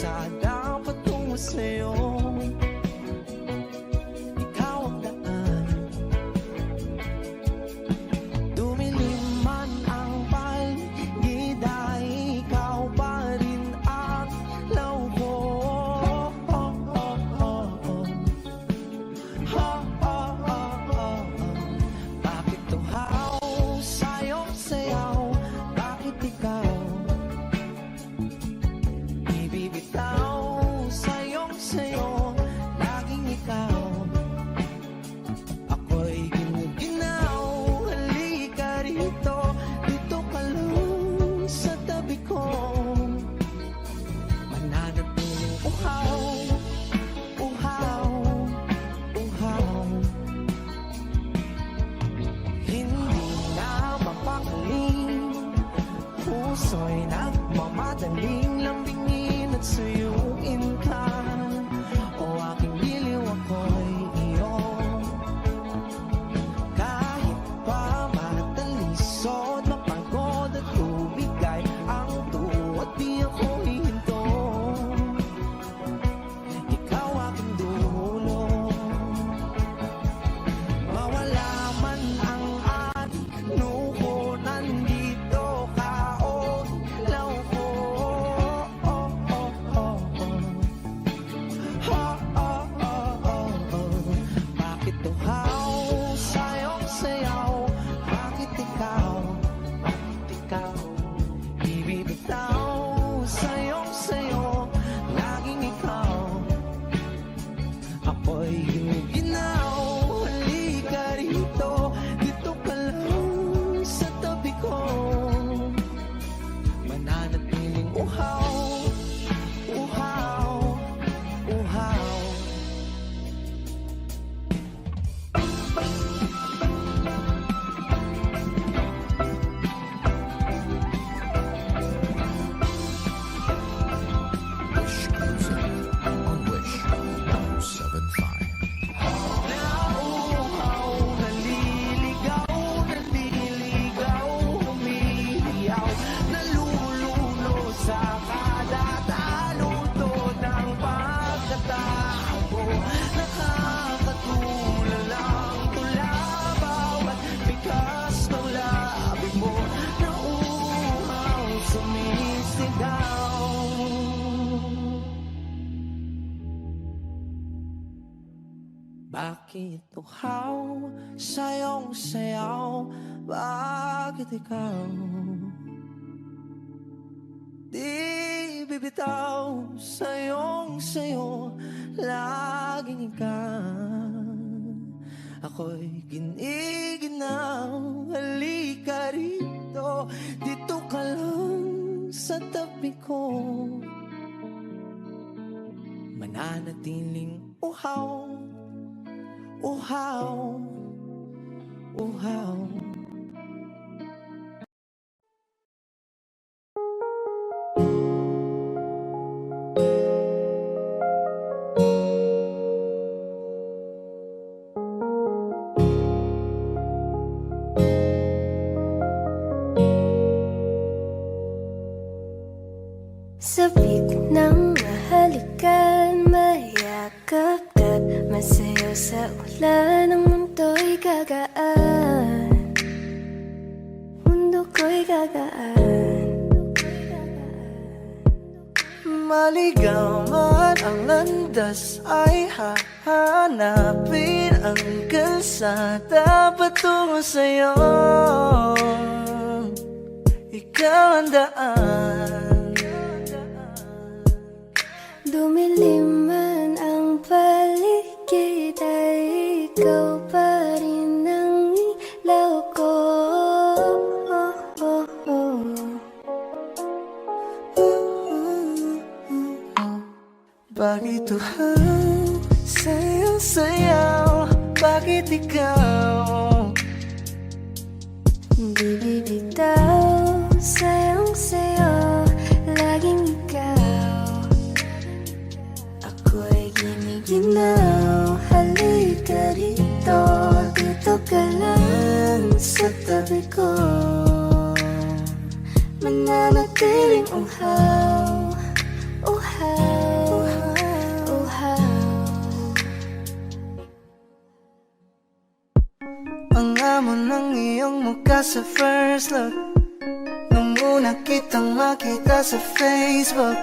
kalsada patungo sa'yo. Ikaw ang daan, dumilim man ang paligid ay ikaw pa rin ang law ko. Bakit tuhaw sa'yong sayaw? Bakit ikaw ibibitaw sa'yong sayo? Laging ikaw, ako'y ginuginaw. Halika rito, dito ka lang sa tabi ko. Mananatiling uhaw, uhaw, uhaw. Hindi na mapakaling, puso'y nagmamadaling lambingin at suyuin ka. O aking giliw, ako'y iyo. Kahit pa matalisod, mapagod at umigay ang tuwa, di ako hihinto. Ikaw aking dulo, mawala man ang ano ko, nandito ka o ilaw ko. Bakit tuhaw sa'yong sayaw? Bakit ikaw ibibitaw sa'yong sayo? Laging ikaw, ako'y ginuginaw. Halika rito, dito ka lang sa tabi ko. Mananatiling uhaw, uhaw, uhaw. Nauuhaw, naliligaw, naliligaw, humihiyaw, nalululo sa kada taluto ng pagkatao. Nakakatulala ang tula, bawat bigas ng labi mo. Nauuhaw, sumisigaw. Bakit tuhaw sa'yong sayaw? Bakit ikaw di bibitaw sa'yong sayo? Laging ikaw, ako'y giniginaw. Halika rito, dito ka lang sa tabi ko. Mananatiling uhaw, uhaw, uhaw. Sabik ng mahalikan, mayakap ka't masayaw sa ulan. Ang mundo'y gagaan, mundo ko'y gagaan. Maligaw man ang landas ay hahanapin ang kalsada patungo sa'yo. Ikaw ang daan, Dumilim man ang paligid ay ikaw pa rin ang ilaw ko. bakit tuhaw sa'yong sayaw? Bakit ikaw Di bibitaw sa'yong sayo, laging ikaw, ako'y giniginaw. Halika rito, dito ka lang sa tabi ko. Mananatiling uhaw, Uhaw, uhaw. Ang amo ng iyong mukha sa first look, nung una kitang makita sa Facebook.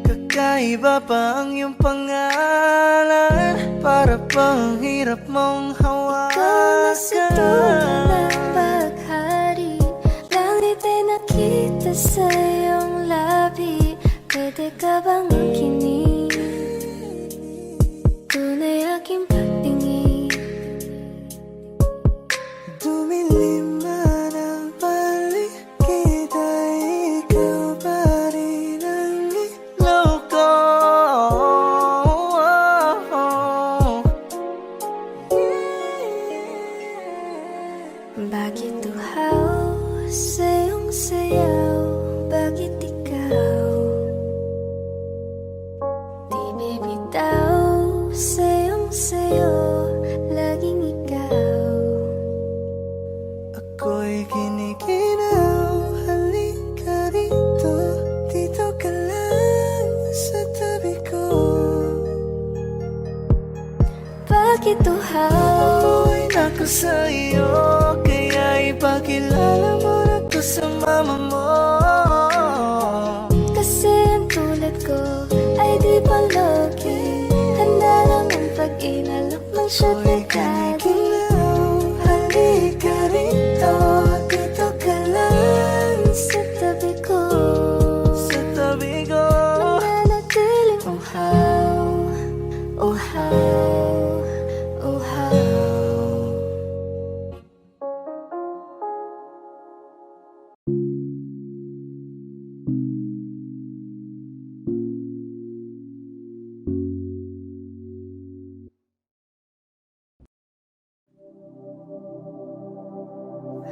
Kakaiba pa ang iyong pangalan, para bang hirap mong Ikaw na sa dulo hawakan. ng baghari, langit ay nakita sa iyong labi. Pwede ka bang makinig? Tunay aking pagtingin. Dumilim man ang paligid, ay ikaw pa rin ang ilaw ko. Bakit uhaw sa iyong sayaw? Bakit ikaw di bibitaw sa iyong sayo? Laging ikaw. Ako'y kinikinaw, halika rito, dito ka lang sa tabi ko. Bakit uhaw? Amoy na ko sa iyo, kaya ipakilala mo na ko sa mama mo. Kasi ang tulad ko ay di palogi, handa lang ang pag-inalok ng shot na Ako'y daddy. kinikinaw, halika rito, dito ka lang Sa tabi ko, sa tabi ko. nananatiling uhaw, uhaw, uhaw.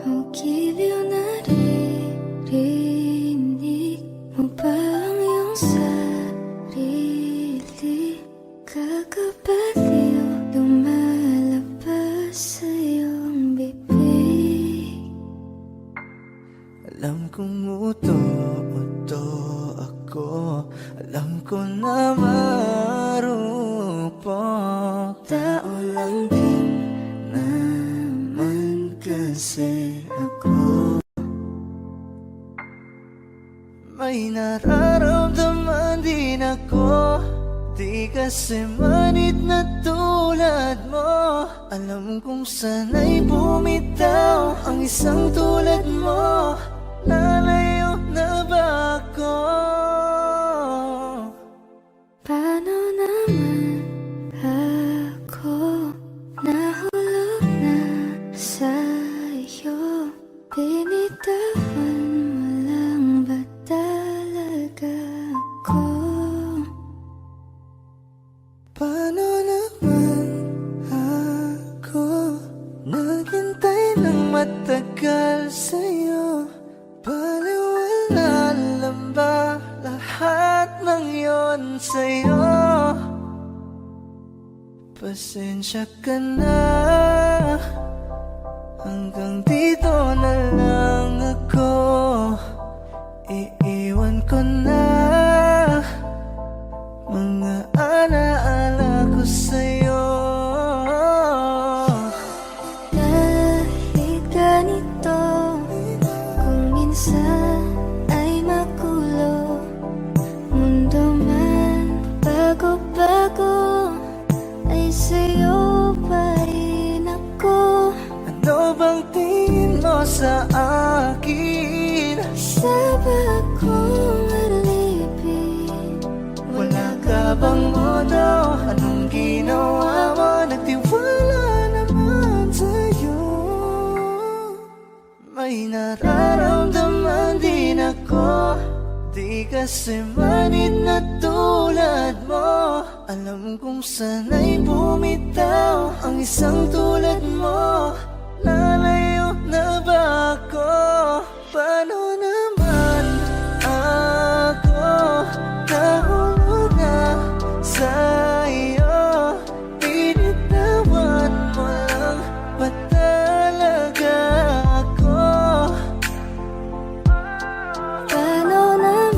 Ang giliw na ririnig mo ba ang iyong sarili? Kakabaliw lumalabas sa iyong bibig. Alam kong uto-uto ako, alam ko na marupok. Tao lang din naman kasi ako. May nararamdaman din ako, di kasi manid na tulad mo. Alam kong sana'y bumitaw ang isang tulad mo. Lalayo na ba ako? Paano naman ako nahulog na sa'yo? Binitawan mo lang ba talaga ako? Paano naman ako naghintay ng matagal sa'yo? Baliwala lang ba lahat ng yon sa'yo? Pasensya ka na, hanggang dito na lang ako. Iiwan ko na mga alaala ko sa'yo. Dahil ganito, kung minsan ay magulo, mundo man bago-bago, ay sa'yo pa rin ako. Ano bang tingin mo sa akin? Sabag kong alipin, Wala ka bang modo? Anong ginawa mo? Nagtiwala naman sa'yo. May nararamdaman din ako, di kasi manid na tulad mo. Alam kong sana'y bumitaw ang isang tulad mo. Lalayo na ba ako? Paano naman ako nahulog na sa'yo? Binitawan mo lang ba talaga ako? paano naman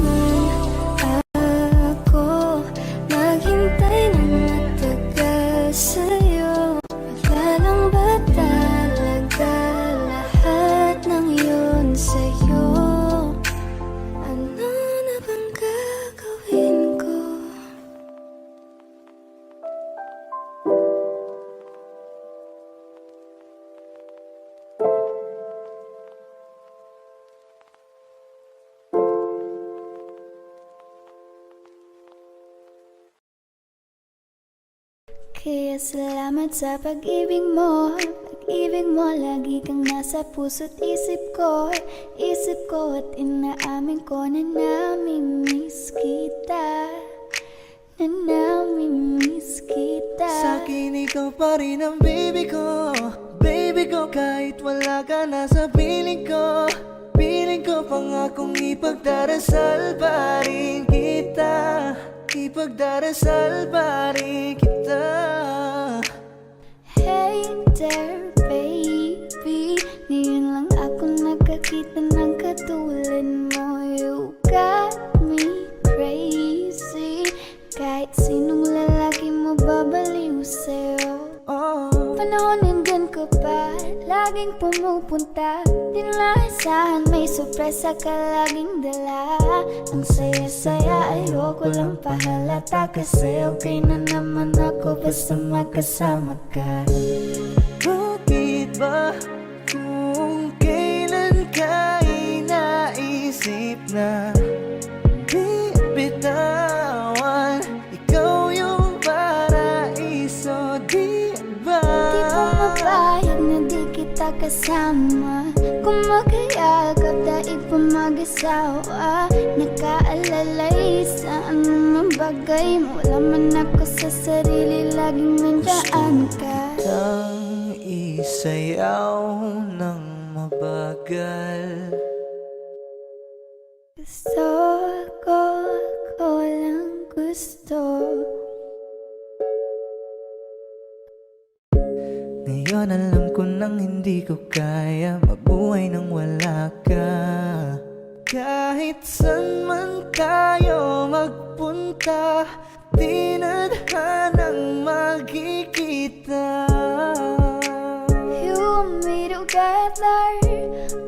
Kaya salamat sa pag-ibig mo. Pag-ibig mo, lagi kang nasa puso't isip ko. Isip ko at inaamin ko na namimiss kita. Na namimiss kita. Sa'kin ikaw pa rin ang baby ko. Baby ko, kahit wala ka na sa piling ko. Piling ko pangakong ipagdarasal pa rin kita. Ipagdarasal pa rin kita. Hey there baby, ngayon lang ako nakakita ng katulad mo. You got me crazy. Kahit sinong lalaki mo babaliw sa'yo. Panahon nandyan ka pa, laging pumupunta. Di nalasahan, may sorpresa ka laging dala. Ang saya-saya, ayoko lang pahalata. Kasi okay na naman ako basta magkasama ka. Bakit ba kung kailan ka inaisip na di bitawan? Ikaw yung paraiso, di ba? Di ko mapayag na di kita kasama. Kung magkayagap, daig pa mag-asawa. Nakaalalay sa anumang bagay. Wala man ako sa sarili, laging nandaan ka. Ang isayaw ng mabagal. Gusto ko lang gusto. Ngayon alam ko nang hindi ko kaya mabuhay nang wala ka. Kahit saan man tayo magpunta, di nadhanang magkikita. You want me together.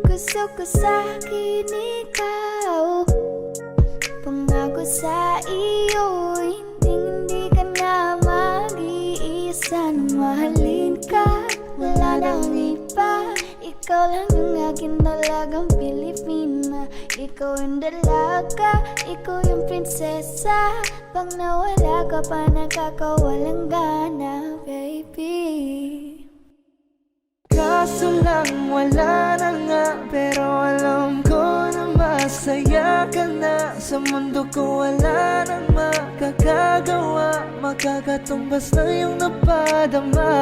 Gusto ko sa'kin ikaw. Pangako sa iyo, hindi ka na mag-iisa. Na mahalin ka, wala nang iba. Ikaw lang yung aking dalagang Pilipina. Ikaw yung dalaga, ikaw yung prinsesa. Pag nawala ka pa, nakakawalang gana, baby. Kaso lang wala na nga, pero alam ko na masaya ka na. Sa mundo ko wala nang makakagawa, makakatumbas na yung napadama.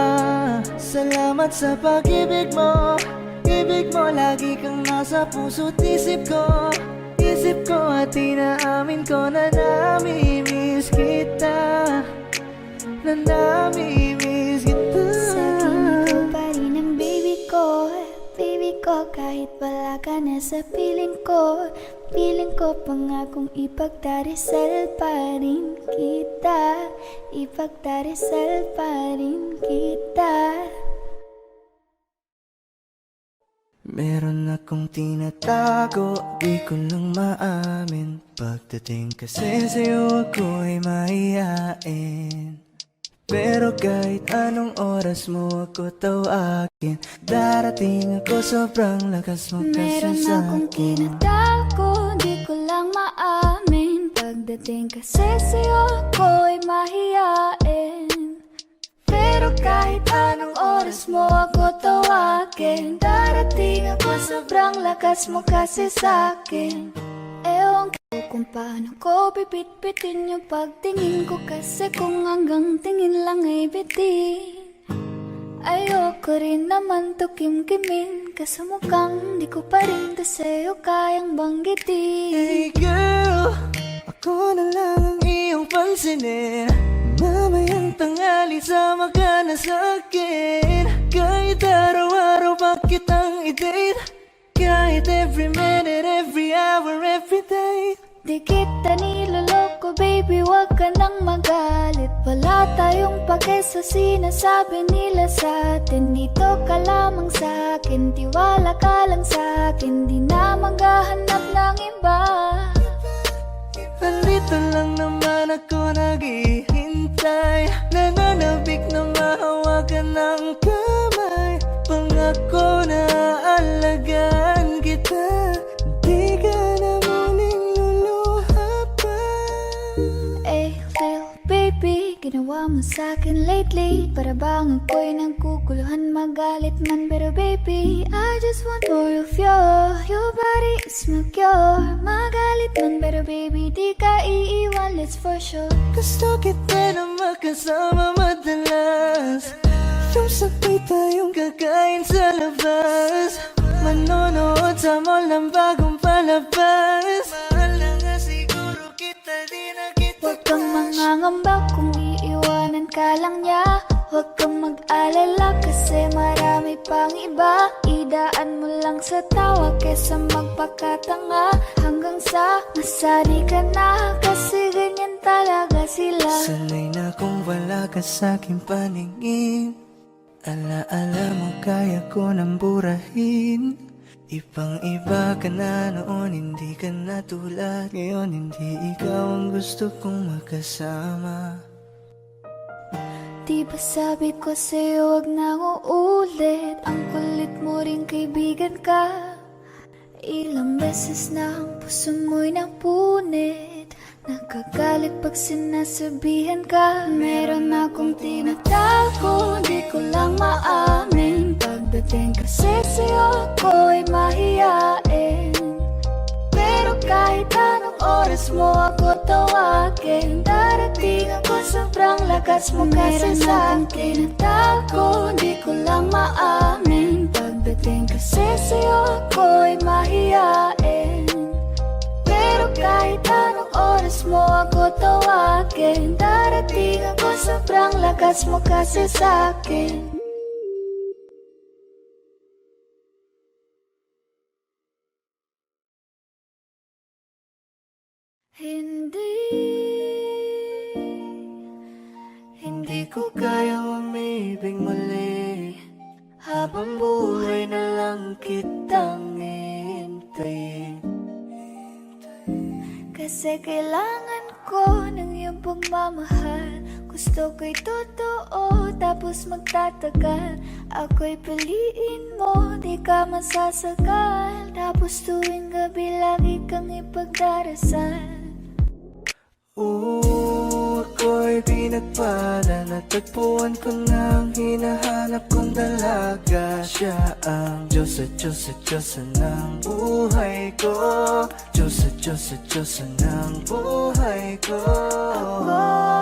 Salamat sa pag-ibig mo. Ibig mo, lagi kang nasa puso't isip ko. Isip ko at inaamin ko na namimiss kita. Na namimiss kita. Sa'kin ikaw pa rin ang baby ko. Baby ko, kahit wala ka na sa piling ko. Piling ko pangakong ipagdarasal pa rin kita. Ipagdarasal pa rin kita. Meron akong tinatago, di ko lang maamin. Pagdating kasi sa'yo ako'y mahihain. Pero kahit anong oras mo ako tawagin, darating ako, sobrang lakas mo kasi Meron akong sa'kin. tinatago, di ko lang maamin. Pagdating kasi sa'yo ako'y mahihain. Pero kahit anong oras mo ako tawagin, darating ako, sobrang lakas mo kasi sa'kin. Ewan ko kung paano ko bibit-bitin yung pagtingin ko. Kasi kung hanggang tingin lang ay bitin, ayoko rin naman to kim-kimin. Kaso mukhang di ko pa rin to sa'yo kayang banggitin. Hey girl, ako na lang ang iyong pansinin. Mamayang tanghali sama ka na sa'kin. Kahit araw-araw pa kitang i-date. Kahit every minute, every hour, every day. Di kita niloloko baby, wag ka nang magalit. Wala tayong pake sa sinasabi nila sa'tin. Dito ka lamang sa'kin, tiwala ka lang sa'kin. Di na maghahanap ng iba. Nandito lang naman ako naghihintay. Nananabik na mahawakan ng kamay. Pangako na alagaan kita. Di ka na muling luluha pa. Eh, little baby, ginawa mo sa'kin lately? Para bang ako'y nagkukuluhan, magalit man. Pero baby, I just want more of you. Your body is my cure. Magalit man, pero baby, di ka iiwan, let's for sure. Gusto kita na makasama madalas, yung sabay tayong kakain sa labas, manonood sa mall ng bagong palabas. Mahal na nga siguro kita, di na kita. Huwag kang mangangamba kung iiwanan ka lang niya. Huwag kang mag-alala kasi marami pang iba. Idaan mo lang sa tawa kesa magpakatanga, hanggang sa masani ka na, kasi ganyan talaga sila. Sanay na kung wala ka sa'king paningin, alaala mo kaya ko nang burahin. Ibang iba ka na noon, hindi ka na tulad ngayon. Hindi ikaw ang gusto kong makasama. Di ba sabi ko sa'yo wag na uulit? Ang kulit mo rin kaibigan ka. Ilang beses na ang puso mo'y napunit. Nakagalit pag sinasabihan ka. Meron akong tinatago, di ko lang maamin. Pagdating kasi sa'yo ako'y mahiyain. Pero kahit anong oras mo ako tawagin, darating ako, sobrang lakas mo kasi sa'kin. Tinatago, di ko lang maamin. Pagdating kasi sa'yo ako'y mahiyain. Pero kahit anong oras mo ako tawagin, darating ako, sobrang lakas mo kasi sa'kin. Hindi ko kayang umibig muli, habang buhay na lang kitang hintayin. Kasi kailangan ko ng iyong pagmamahal. Gusto ko'y totoo, tapos magtatagal. Ako'y piliin mo, di ka masasakal. Tapos tuwing gabi lagi kang ipagdarasal. Ako'y pinagpala, natagpuan ko ng hinahanap kong dalaga. Siya ang Diyos at Diyos at Diyosa ng buhay ko. Diyos at Diyos at Diyosa ng buhay ko. Ako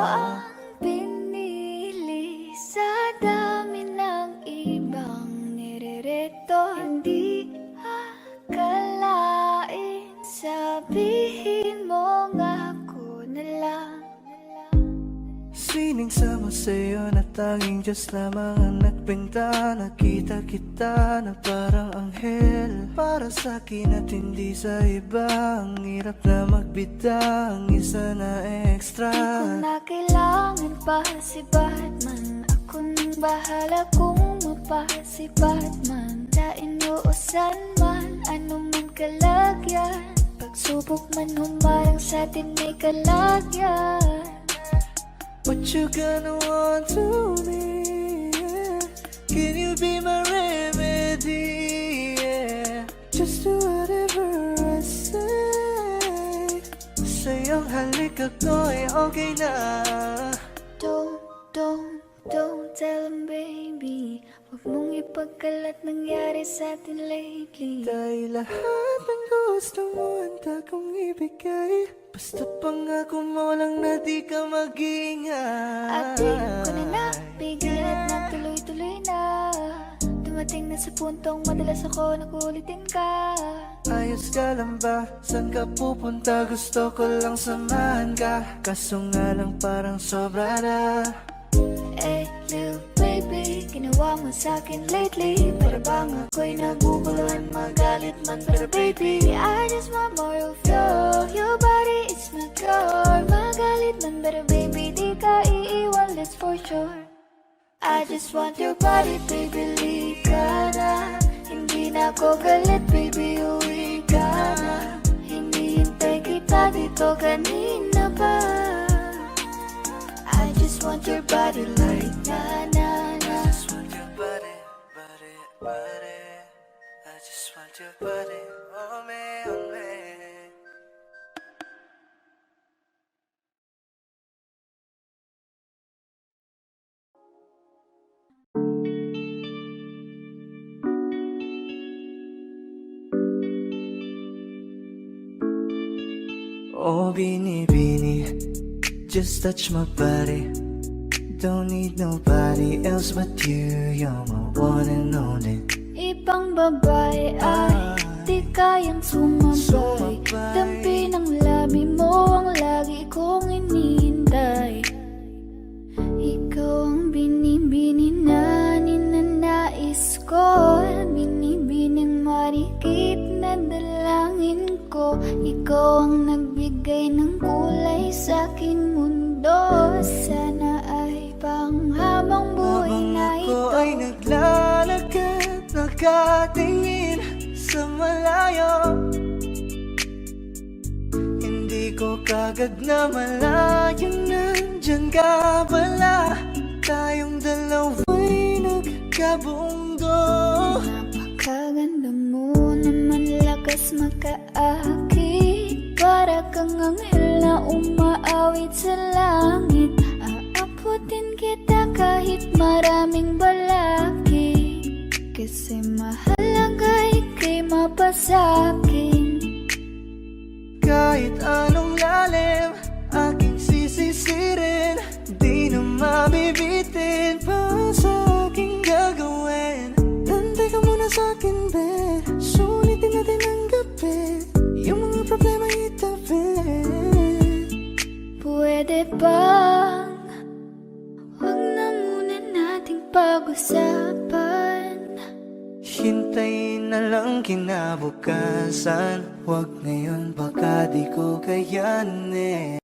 ang pinili sa dami ng ibang nirereto. Hindi akalain, sabihin mo nga ako na lang. Sining sama sa'yo na tanging Diyos lamang ang nagbenta. Nakita kita na parang anghel para sa'kin at hindi sa iba. Ang hirap na magbida, ang isa na extra. Di ko na kailangan pa si Batman. Ako nang bahala kung mapa si Batman. Sa inyo o saan man, ano man kalagyan. Pagsubok man humarang sa'tin may kalagyan. What you gonna want to me, yeah? Can you be my remedy, yeah? Just do whatever I say. Sa'yong halik ako'y okay na. Don't tell him, baby. Huwag mong ipagkalat nangyari sa'tin lately. Dahil lahat ng gusto mo handa kong ibigay. Basta pangako mo lang na di ka mag-iingay. At di ko na napigil at nagtuloy-tuloy na. Dumating na sa puntong madalas ako nakulitin ka. Ayos ka lang ba? Saan ka pupunta? Gusto ko lang samahan ka. Kaso nga lang parang sobra na. Eh, little baby, ginawa mo sa'kin lately. Para bang ako'y naguguluhan, magalit man. Pero baby, I just want more of you. Your body is my cure. Magalit man, pero baby, di ka iiwan, that's for sure. I just want your body, baby, lika na. Hindi na ako galit, baby, uwi ka na. Hindi hintay kita dito kanina pa. I just want your body like na-na-na. I just want your body, body, body. I just want your body, oh me, oh me. Oh, binibini, just touch my body. Don't need nobody else but you. You're my one and only. Ibang babae ay di kayang sumabay. Dampi ng labi mo ang lagi kong inihintay. Ikaw ang binibini na ninanais ko, binibining marikit na dalangin ko. Ikaw ang nagbigay ng kulay sa aking mundo. Sana ay panghabang buhay na Habang ako ito. ay naglalakad, nakatingin sa malayo, hindi ko kagad na malayang nandyan ka pala. Tayong dalawa'y nagkabundo. Napakaganda mo naman, lakas makaakit. Para kang anghel na umaawit sa langit. Aabutin kita kahit maraming balakid. Kasi mahalaga ika'y mapasakin. Kahit anong lalim, aking sisisirin. Di na mabibitin pa sa aking gagawin. Nantay ka muna sa'kin, be. Sulitin natin ang gabi. Yung mga problema itabi. Pwede bang huwag na muna nating pag-usapan? Hintayin na lang kinabukasan. Huwag ngayon, baka di ko kayanin.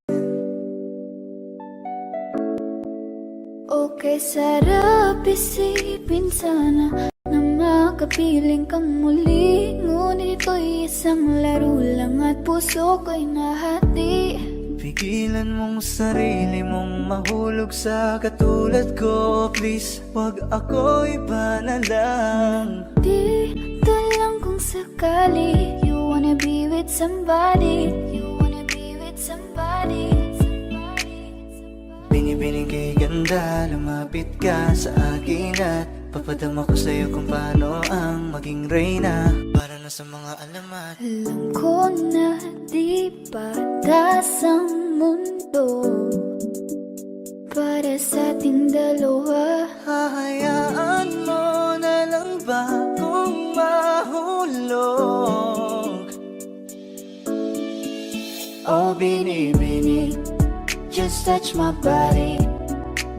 Okay, sarap isipin sana na makapiling kang muli. Ngunit ito'y isang laro lang at puso ko'y nahati. Pigilan mong sarili mong mahulog sa katulad ko. Please, wag ako iba na lang. Dito lang kung sakali you wanna be with somebody. You wanna be with somebody. Binibining kay ganda, lumapit ka sa akin at papadama ko sa'yo kung paano ang maging reyna. Para na sa mga alamat. Alam ko na di patas ang mundo para sa ating dalawa. Hahayaan mo na lang ba kung mahulog? Oh, binibini, just touch my body.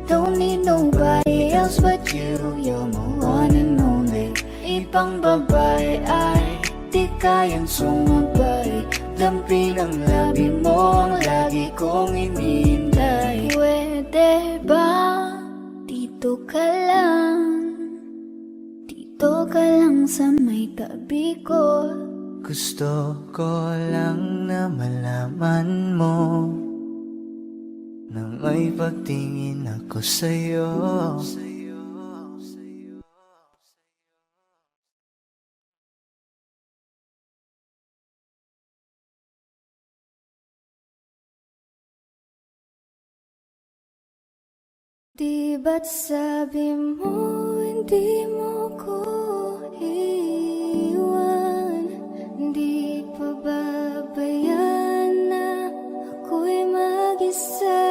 Don't need nobody else but you. You're my one and only. Ibang babae ay di kayang sumabay. Dampi ng labi mo ang lagi kong inihintay. Pwede ba dito ka lang? Dito ka lang sa may tabi ko. Gusto ko lang na malaman mo na may pagtingin ako sa'yo. Di ba't sabi mo hindi mo ko iwan? Di pa babayan na ako'y mag-isa?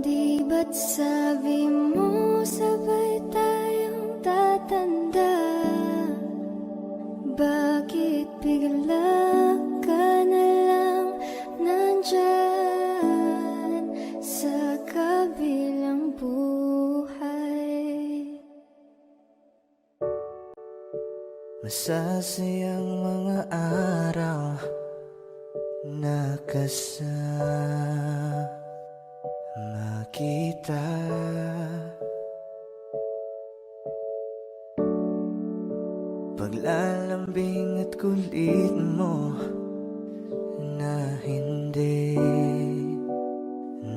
Di ba't sabi mo sabay tayong tatanda? Bakit bigla ka na lang nandyan sa kabilang buhay? Masasayang mga araw na kasama kita. Paglalambing at kulit mo na hindi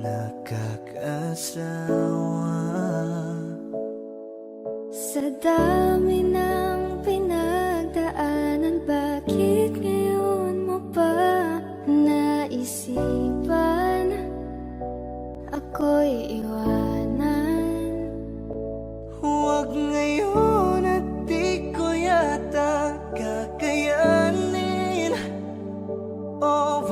nakakasawa. Sa dami ng pinagdaanan, bakit ngayon mo pa naisipan ako'y iwanan? Huwag ngayon at di ko yata kakayanin. Oh,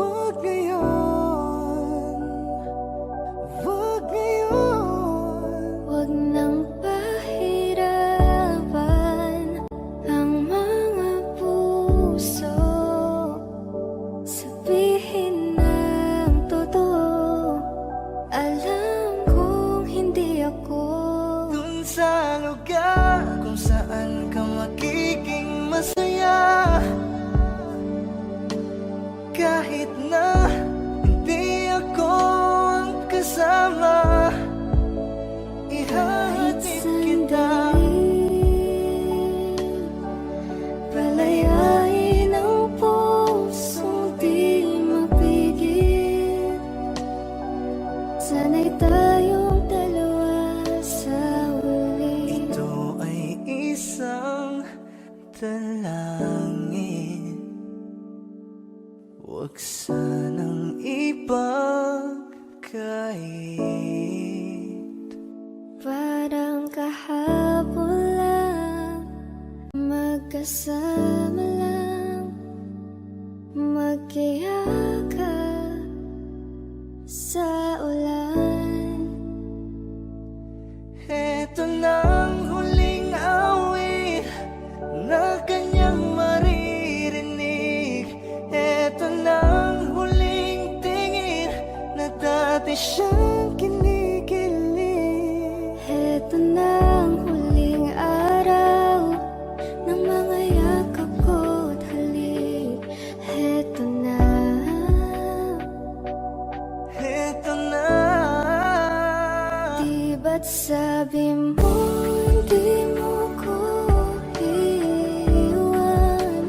Kahit na hindi ako ang kasama, ihahatid kita. Palayain ang pusong di mapigil. Sana'y tayong dalawa sa huli. Ito ay isang dalangin, huwag sanang ipagkait. Parang kahapon lang, magkasama lang, magkiyakap sa ulan. Eto nang huling awit na kanyang maririnig. Eto nang huling tingin na dati siyang kinikilig. Heto na ang huling araw ng mga yakap ko't halik. Heto na. Eto na. Di ba't sabi mo hindi mo ko iiwan?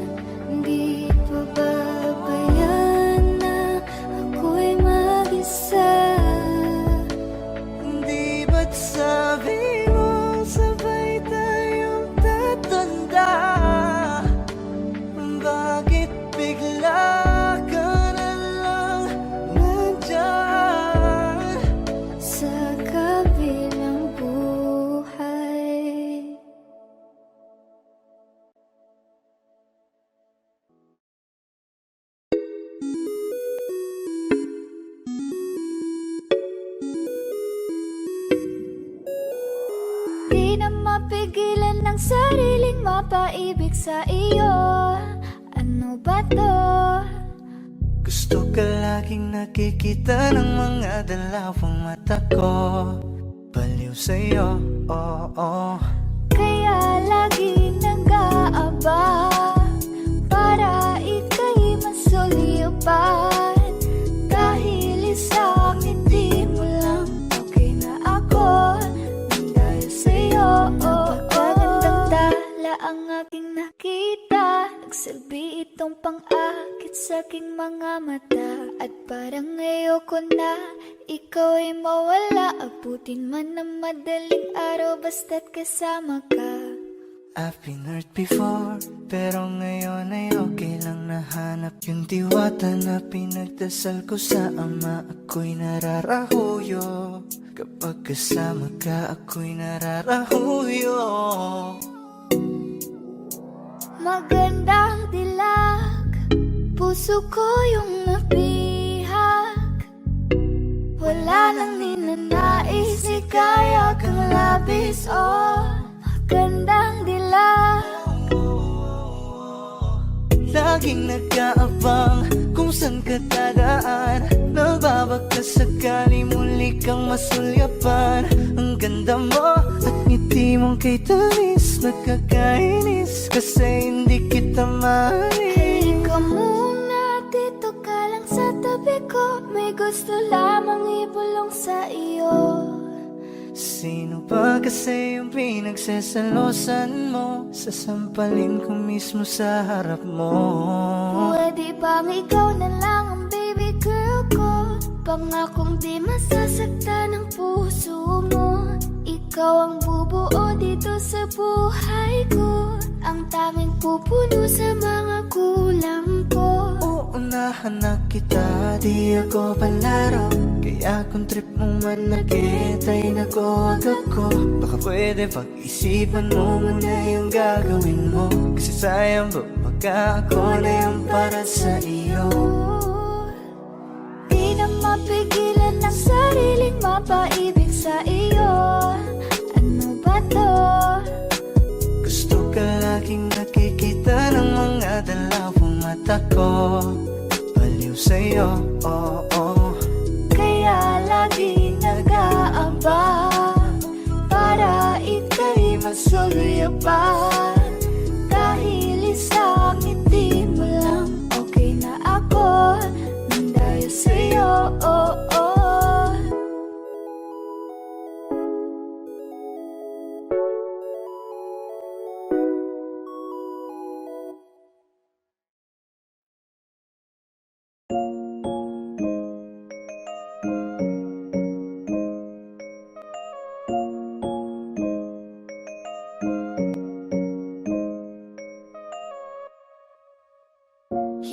Di pa babayan na ako'y mag-isa? Di ba't sabi mo sabay tayong tatanda? Bakit bigla ka na lang nandyan Sa kabilang buhay. Di na mapigilan ng sariling mapaibig sa iyo. Ano ba to? Gusto ka laging nakikita ng mga dalawang mata ko. Baliw sa'yo, oo. Kaya lagi nag-aaba para ika'y masulipan. Dahil isang ngiti mo lang, okay na ako nang dahil sa'yo. Napakagandang tala ang aking nakita. Nagsilbi itong pang-akit sa aking mga mata. At parang ayoko na ikaw ay mawala. Abutin man ng madaling araw basta't kasama ka. I've been hurt before, pero ngayon ay okay lang. Nahanap yung diwata na pinagdasal ko sa ama. Ako'y nararahuyo, kapag kasama ka ako'y nararahuyo. Magandang dilag, puso ko yung nabihag. Wala nang ninanais, ikaya kang labis. Oh, magandang dilag. Laging nag-aabang kung saan ka dadaan. Nababaka sakali muli kang masulyapan. Ang ganda mo at ngiti mong kay tamis. Nakakainis kasi hindi kita mahalin. Halika muna, dito ka lang sa tabi ko. May gusto lamang ibulong sa iyo. Sino ba kasi yung pinagsasalosan mo? Sasampalin ko mismo sa harap mo. Pwede bang ikaw na lang ang baby girl ko? Pangakong di masasaktan ang puso mo. Ikaw ang bubuo dito sa buhay ko. Ang tanging pupuno sa mga kulang ko. Uunahan na kita, di ako palaro. Kaya kung trip mong manakit ay nakuwag ako. Baka pwede pag-isipan mo muna yung gagawin mo. Kasi sayang ba baka ako na yung para sa iyo. Di na mapigilan ng sariling mapaibig sa iyo. Ano ba to? Gusto ka laging nakikita ng mga dalawang mata ko. Baliw sa'yo, oo. Kaya lagi nag-aaba para ika'y masulyapan. Dahil isang ngiti mo lang, okay na ako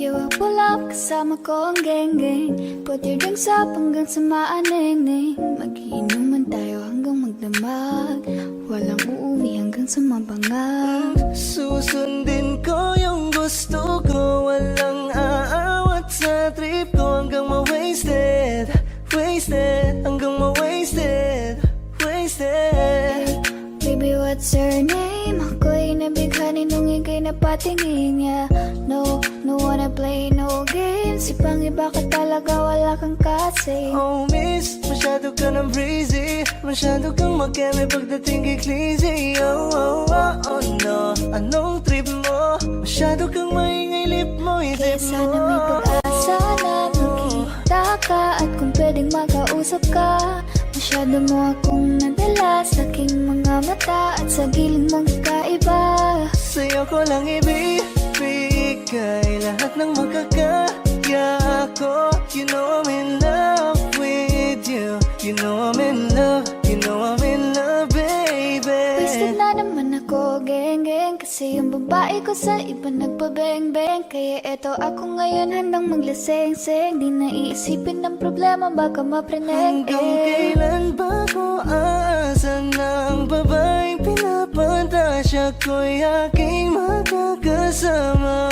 You pull up, kasama ko ang geng-geng. Put your drinks up hanggang sa maaneng-neng. Mag-iinuman tayo hanggang magdamag. Walang uuwi hanggang sa mabangag. Susundin ko yung gusto ko. Walang aawat sa trip ko. Hanggang ma-wasted, wasted. Hanggang ma-wasted, wasted. Baby, what's your name? Ako'y nabighani nung ika'y napatingin niya. No, no wanna play no games. Ibang iba ka talaga, wala kang kasi. Oh miss, masyado ka ng breezy. Masyado kang makeme pagdating kay Clizzy. Oh, oh, oh, oh no. Anong trip mo? Masyado kang maingay lip mo, Kaya isip mo. sana may pag-asa na makita ka. At kung pwedeng makausap ka. Masyado mo akong nadala sa aking mga mata. At sa giling mong kakaiba. Sa'yo ko lang ibibigay lahat ng makakaya ko. You know I'm in love with you. You know I'm in love. You know I'm in love, baby. Wasted na naman ako, geng-geng. Kasi yung babae ko sa iba nagpabeng-beng. Kaya eto ako ngayon handang maglaseng-seng. Di na iisipin ng problema, baka mapreneng. Hanggang kailan ba ko aasa ng babaeng pinapantasya ko'y aking makakasama?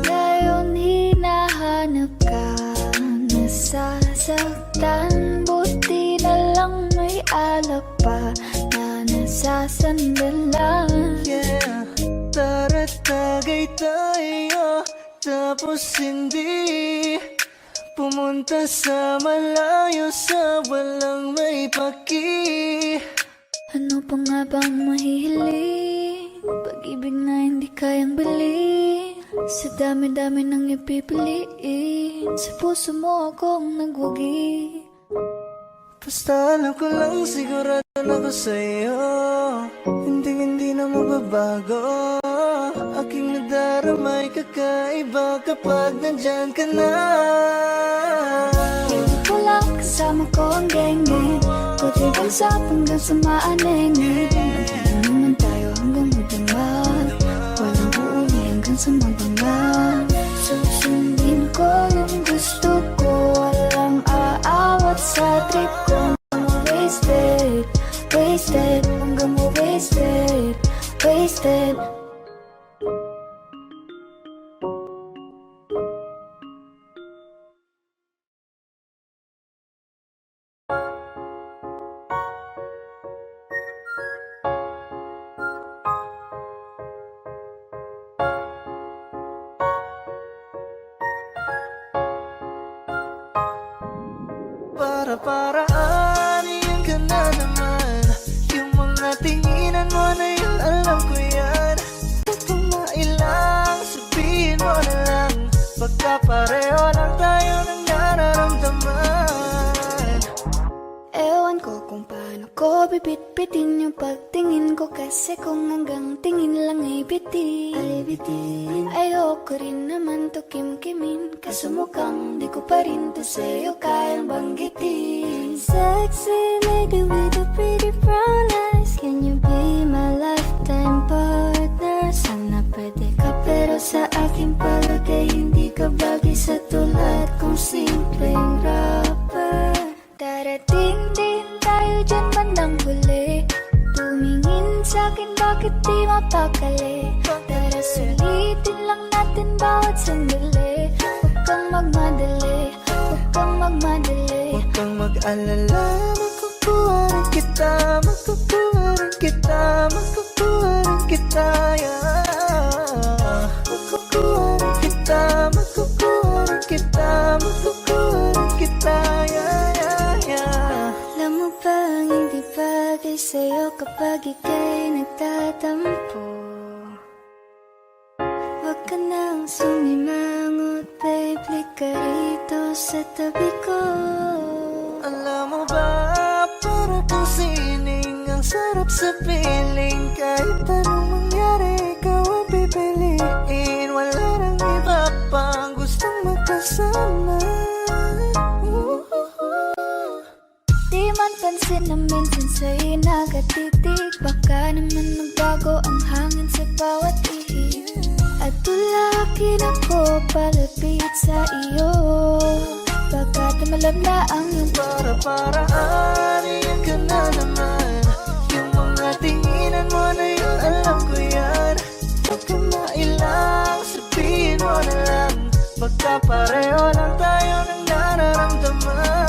Ngayon hinahanap ka, nasasaktan. Buti na lang may alak pa na nasasandalan. Yeah, tara't tagay tayo. Tapos hindi pumunta sa malayo, sa walang may paki. Ano pa nga bang mahihiling? Pag-ibig na hindi kayang bilhin. Sa dami-dami nang ipipiliin. Sa puso mo akong nagwagi. Basta alam ko lang, sigurado na ko sa'yo. Hindi na mababago. Aking nadarama ay kakaiba kapag nandyan ka na. Wala kasama ko ang geng-geng. Kutin kang sa hanggang sa maaneng-neng. Mag-iinuman tayo hanggang magdamag. Walang uuwi hanggang sa mabangag. Susundin ko yung gusto ko. Walang aawat sa trip ko. Wasted, wasted. Hanggang mo wasted, wasted. Para-paraan ka na naman. Yung mga tinginan mo na yun, alam ko yan. Kung mailang, sabihin mo na lang. Baka pareho lang tayo ng nararamdaman. Ewan ko kung paano ko bibit-bitin yung pagtingin ko. Kasi kung hanggang tingin lang ay bitin. Ayoko rin naman to kim-kimin. Kaso mukhang di ko pa rin to sa'yo kayang banggitin. Sexy lady with a pretty brown eyes. Can you be my lifetime partner? Sana pwede ka pero sa aking palagay hindi ka bagay sa tulad kong simpleng rapper. Darating din tayo dyan bandang huli. Tumingin sa'kin bakit di mapakali. Tara sulitin lang natin bawat sandali. Huwag kang magmadali, huwag kang magmadali. Huwag kang mag-alala, makukuha rin kita. Makukuha rin kita, makukuha rin kita, yeah. Makukuha rin kita, makukuha rin kita. Makukuha rin kita, yeah, yeah, yeah. Alam mo bang hindi bagay sa'yo kapag ika'y nagtatampo? Huwag ka nang sumimangot, babe, lika rito sa tabi ko. Alam mo ba, para kang sining, ang sarap sa piling. Kahit anong mangyari, ikaw ang pipiliin. Wala nang iba pang gustong magkasama. Di man pansin na minsan sa'yo nakatitig. Baka naman magbago ang hangin sa bawat ihip. At tulak Tumingin ako palapit sa iyo, baka tumalab na ang iyong Para-paraan ka na naman. Yung mga tinginan mo na yun, alam ko yan. Huwag ka mailang, sabihin mo na lang. Baka pareho lang tayo ng nararamdaman.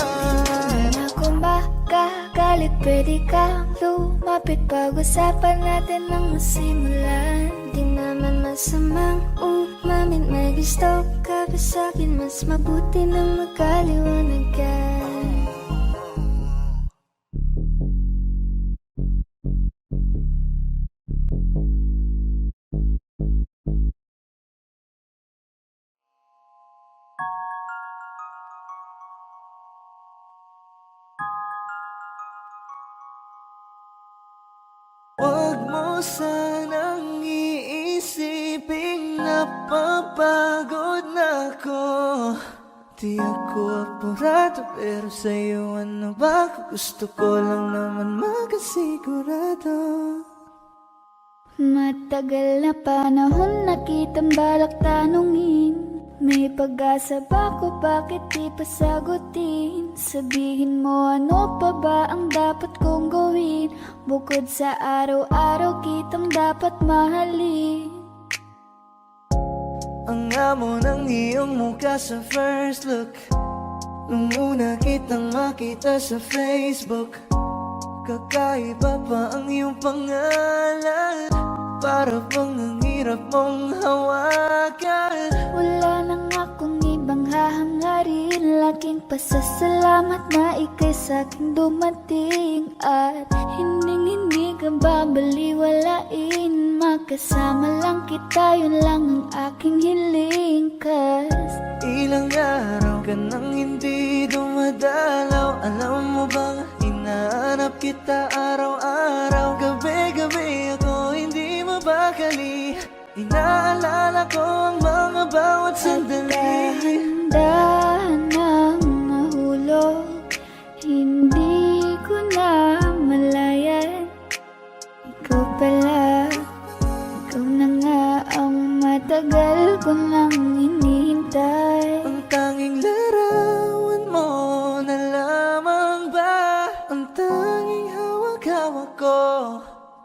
Hindi ako makagalit, pwede kang lumapit. Pag-usapan natin ang masimulan. Di naman masamang umamin, may gusto ka ba sa'kin? Mas mabuti nang magkaliwanagan. Huwag mo sanang iisiping napapagod na ako. Di ako apurado, pero sa'yo ano ba? Gusto ko lang naman makasigurado. Matagal na panahon na kitang balak tanungin. May pag-asa ba ko, bakit di pa sagutin? Sabihin mo ano pa ba ang dapat kong gawin? Bukod sa araw-araw kitang dapat mahalin. Ang amo ng iyong mukha sa first look, nung una kitang makita sa Facebook. Kakaiba pa ang iyong pangalan, para bang ang hirap mong hawakan. Wala nang akong ibang hahangarin, laking pasasalamat na ika'y sa'king dumating. At hinding-hindi ka babaliwalain, makasama lang kita, yun lang ang aking hiling. Cause ilang araw ka nang hindi dumadalaw. Alam mo bang hinahanap kita araw-araw? Gabi-gabi ako hindi mabakali, inaalala ko ang mga bawat sandali. dahan-dahan nang nahulog, hindi ko na malayan. Ikaw pala, ikaw na nga ang matagal ko nang hinihintay. Ang tanging larawan mo na lamang ba ang tanging hawak-hawak ko?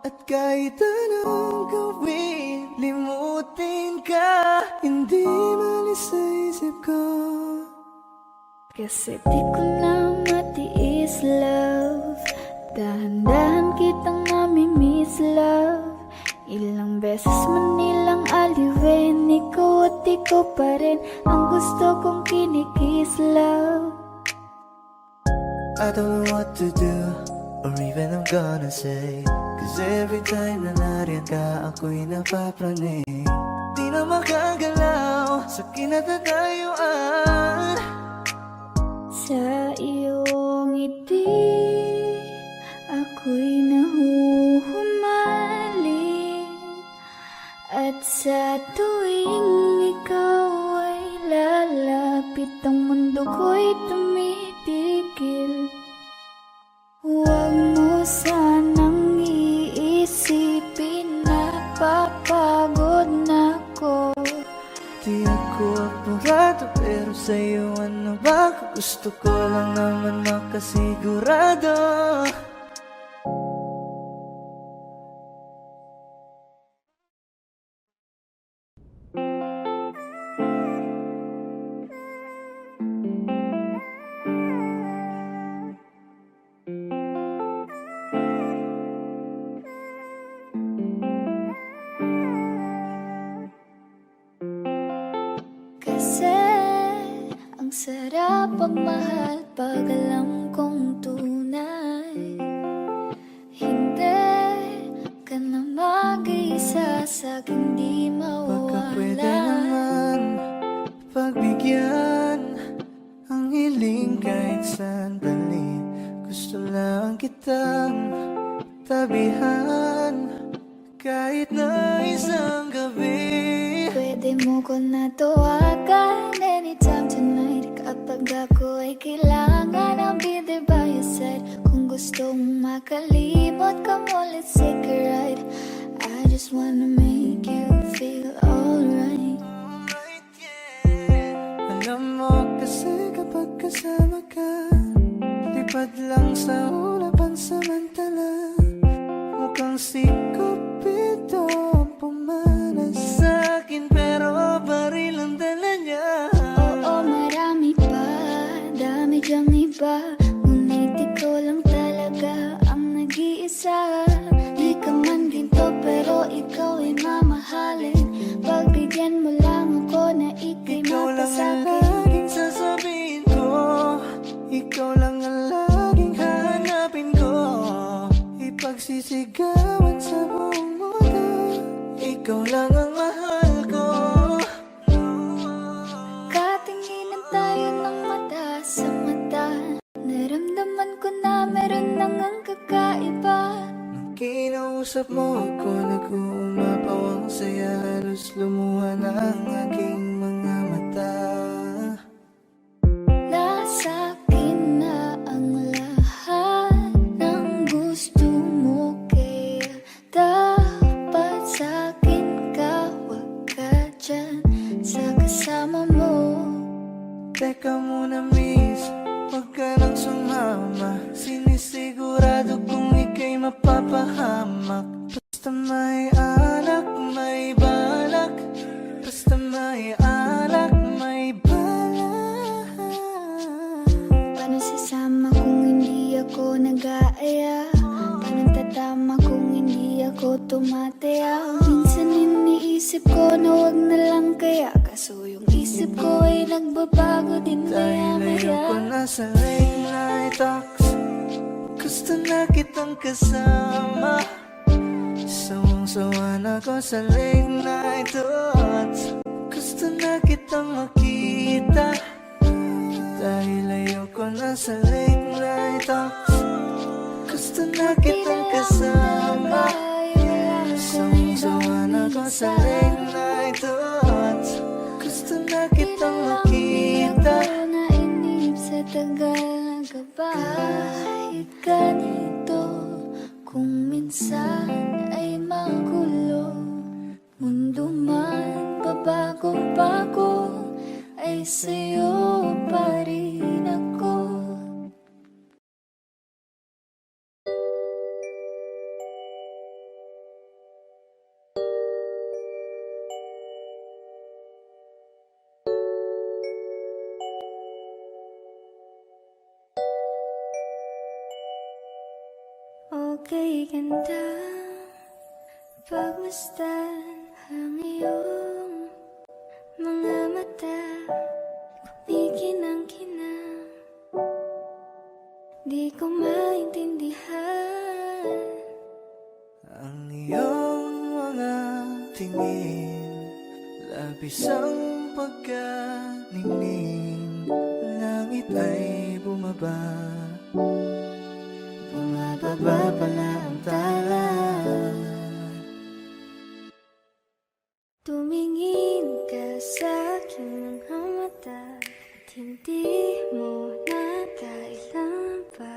At kahit anong gawin, limutin ka, hindi malis sa isip ko. Kasi di ko na matiis, love. Dahan-dahan kitang nami-miss, love. Ilang beses man nilang aliwin, ikaw at ikaw pa rin ang gusto kong kinikis, love. I don't know what to do, or even I'm gonna say. Cause every time na nariyan ka, ako'y napapraning. Di na makagalaw sa kinatatayuan. Sa iyong ngiti, ako'y nahuhumaling. At sa tuwing ikaw ay lalapit, ang mundo ko'y tumitigil. Huwag mo sanang iisipin na papagod na ko. Di ako apurado, pero sa'yo ano ba? Gusto ko lang naman makasigurado. Kasi ang sarap pagmahal pag alam kong tunay. Hindi ka na mag-iisa sa'king di Baka pwede mawawala. naman pagbigyan ang hiling kahit sandali. Gusto lang kitang tabihan kahit na isang gabi. Pwede mo ko na tawagan anytime tonight. Kapag ako ay kailangan, I'll be there by your side. Kung gusto mong makalimot ka mo, let's take a ride. I just wanna make you feel alright. Kausap mo ako, nag-uumapaw ang saya, halos lumuha na ang aking mga mata. Nasa akin na ang lahat ng gusto mo, kaya dapat sa akin ka, wag ka dyan sa kasama mo. Teka muna miss, huwag ka nang sumama, sinisigurado kong ika'y mapapahamak. Basta may alak, may balak, basta may alak, may balak. Paano sasama kung hindi ako nag-aaya? Paano tatama kung hindi ako tumataya? Minsan iniisip ko na wag na lang kaya, kaso yung isip ko ay nagbabago din Dahil ayoko maya-maya. na sa late night talks, gusto na kitang kasama. Sawang-sawa na ko sa late night thoughts, gusto na kitang makita. Dahil ayoko na sa late night talks, gusto na kitang kasama. Sawang-sawa na ko sa late night thoughts, gusto na kitang makita. Ako nainip sa tagal na gabay. Kahit ganito, kung minsan ay magulo, mundo man pabago-bago, ay sa'yo pa rin ako. Okay, ganda, pagmasdan ang iyong mga mata, kumikinang-kinang, di ko maintindihan. Ang iyong mga tingin, labis ang pagkaningning, langit ay bumaba, bumababa pala ang tala. Tumingin ka sa aking mga mata, at hindi mo na kailangan pa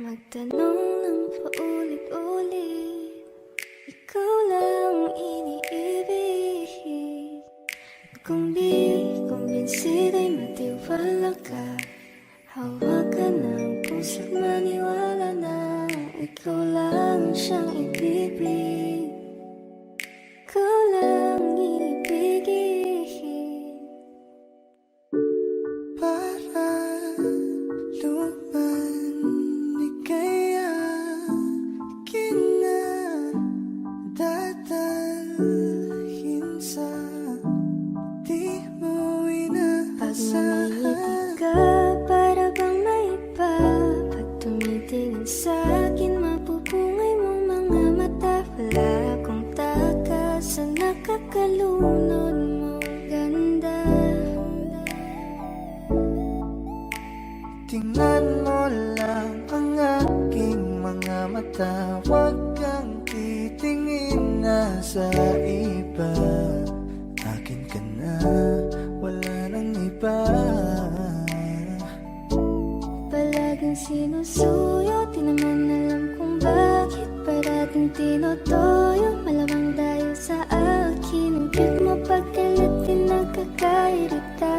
magtanong ng paulit-ulit. Ikaw lang iniibig. Kung di kumbinsido'y matiwala ka, hawakan ng puso't maniwala na ikaw lang siyang ibibig. Ikaw lang ibigin. Para luman di kaya kinadadalhin sa di mo Pag nanahimik inaasahan. ka, para bang may iba. Pag tumitingin sa akin, mapupungay mong mga mata. Wala akong takas sa nakakalunod mong ganda. Tingnan mo lang ang aking mga mata, huwag kang titingin na sa iba. Akin ka na, wala nang iba. Palaging sinusuyo, di naman alam kung bakit parating tinotoyo. Malamang dahil sa akin, ang cute mo pagkalat nakakairita.